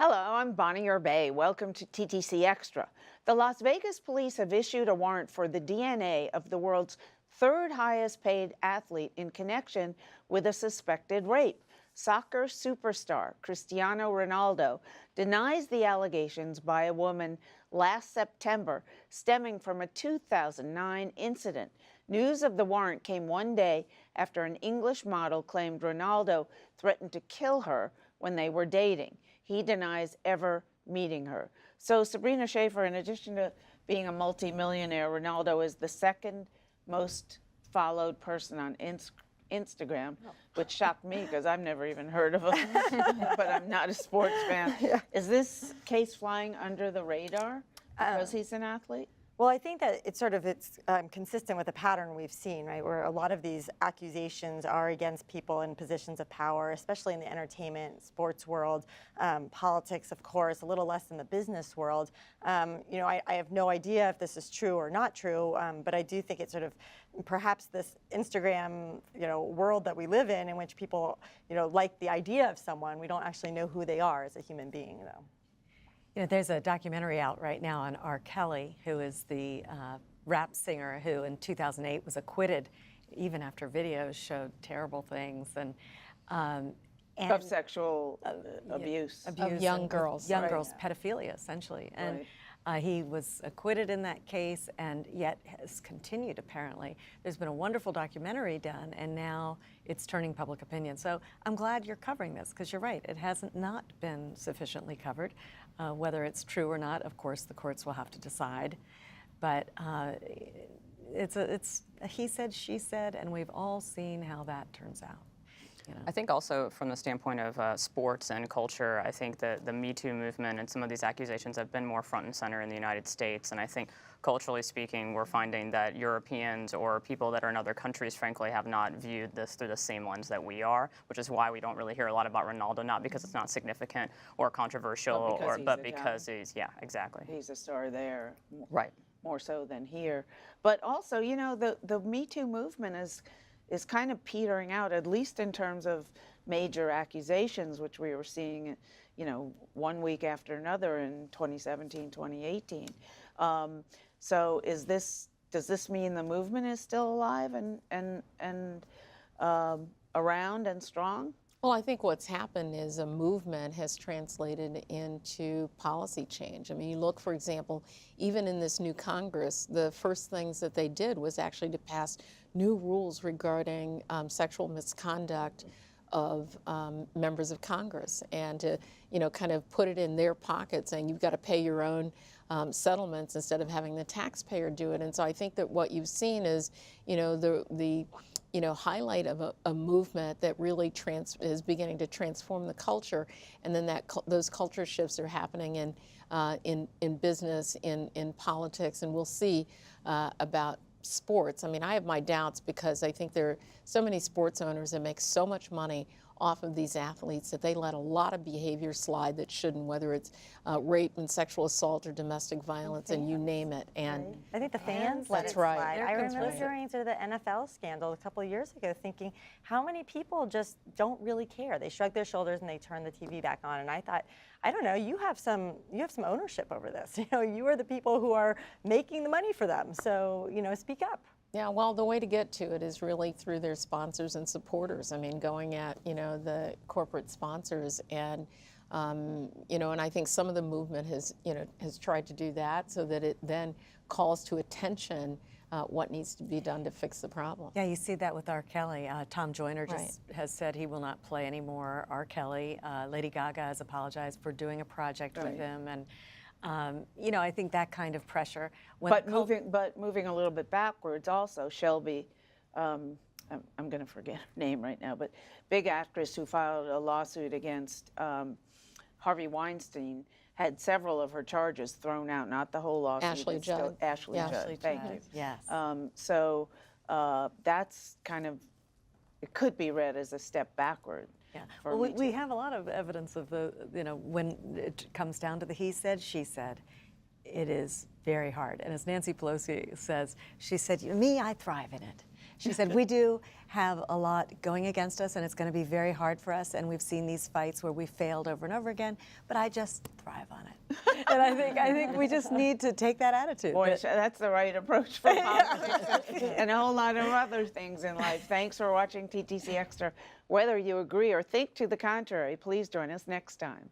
Hello, I'm Bonnie Urbay. Welcome to TTC Extra. The Las Vegas police have issued a warrant for the DNA of the world's third highest paid athlete in connection with a suspected rape. Soccer superstar Cristiano Ronaldo denies the allegations by a woman last September stemming from a 2009 incident. News of the warrant came one day after an English model claimed Ronaldo threatened to kill her when they were dating. He denies ever meeting her. So Sabrina Schaeffer, in addition to being a multimillionaire, Ronaldo is the second most followed person on Instagram, which shocked me because I've never even heard of him, but I'm not a sports fan. Yeah. Is this case flying under the radar because he's an athlete? Well, I think that it's consistent with a pattern we've seen, right, where a lot of these accusations are against people in positions of power, especially in the entertainment, sports world, politics, of course, a little less in the business world. I have no idea if this is true or not true, but I do think it's perhaps this Instagram, world that we live in which people, like the idea of someone. We don't actually know who they are as a human being, though. There's a documentary out right now on R. Kelly, who is the rap singer who in 2008 was acquitted even after videos showed terrible things and of sexual abuse of young girls, pedophilia essentially. And he was acquitted in that case and yet has continued apparently. There's been a wonderful documentary done and now it's turning public opinion. So I'm glad you're covering this because you're right, it hasn't not been sufficiently covered. Whether it's true or not, of course, the courts will have to decide. But it's a he said, she said, and we've all seen how that turns out. I think also from the standpoint of sports and culture, I think that the Me Too movement and some of these accusations have been more front and center in the United States. And I think culturally speaking, we're finding that Europeans or people that are in other countries, frankly, have not viewed this through the same lens that we are, which is why we don't really hear a lot about Ronaldo, not because it's not significant or controversial, but because he's, yeah, exactly. He's a star there. Right. More so than here. But also, the Me Too movement is kind of petering out, at least in terms of major accusations, which we were seeing, one week after another in 2017, 2018. So does this mean the movement is still alive and around and strong? Well, I think what's happened is a movement has translated into policy change. I mean, you look, for example, even in this new Congress, the first things that they did was actually to pass new rules regarding sexual misconduct of members of Congress and to, kind of put it in their pocket saying you've got to pay your own settlements instead of having the taxpayer do it. And so I think that what you've seen is, the highlight of a movement that really is beginning to transform the culture, and then those culture shifts are happening in business, in politics, and we'll see about sports. I mean, I have my doubts because I think there are so many sports owners that make so much money off of these athletes that they let a lot of behavior slide that shouldn't, whether it's rape and sexual assault or domestic violence and you name it. And I think the fans that's right. I remember during the NFL scandal a couple of years ago thinking, how many people just don't really care? They shrug their shoulders and they turn the TV back on. And I thought, I don't know, you have some ownership over this. You are the people who are making the money for them. So, speak up. Yeah, well, the way to get to it is really through their sponsors and supporters. I mean, going at, the corporate sponsors and, and I think some of the movement has tried to do that so that it then calls to attention what needs to be done to fix the problem. Yeah, you see that with R. Kelly. Tom Joyner just has said he will not play anymore R. Kelly. Lady Gaga has apologized for doing a project with him. And I think that kind of pressure. But moving a little bit backwards, also Shelby, I'm going to forget her name right now, but big actress who filed a lawsuit against Harvey Weinstein had several of her charges thrown out, not the whole lawsuit. Ashley Judd. Ashley Judd. Thank you. Yes. So that's kind of, it could be read as a step backward. Yeah, well, we have a lot of evidence of when it comes down to the he said, she said, it is very hard. And as Nancy Pelosi says, she said, me, I thrive in it. She said, we do have a lot going against us, and it's going to be very hard for us, and we've seen these fights where we failed over and over again, but I just thrive on it. And I think we just need to take that attitude. Boy, that's the right approach for politics and a whole lot of other things in life. Thanks for watching TTC Extra. Whether you agree or think to the contrary, please join us next time.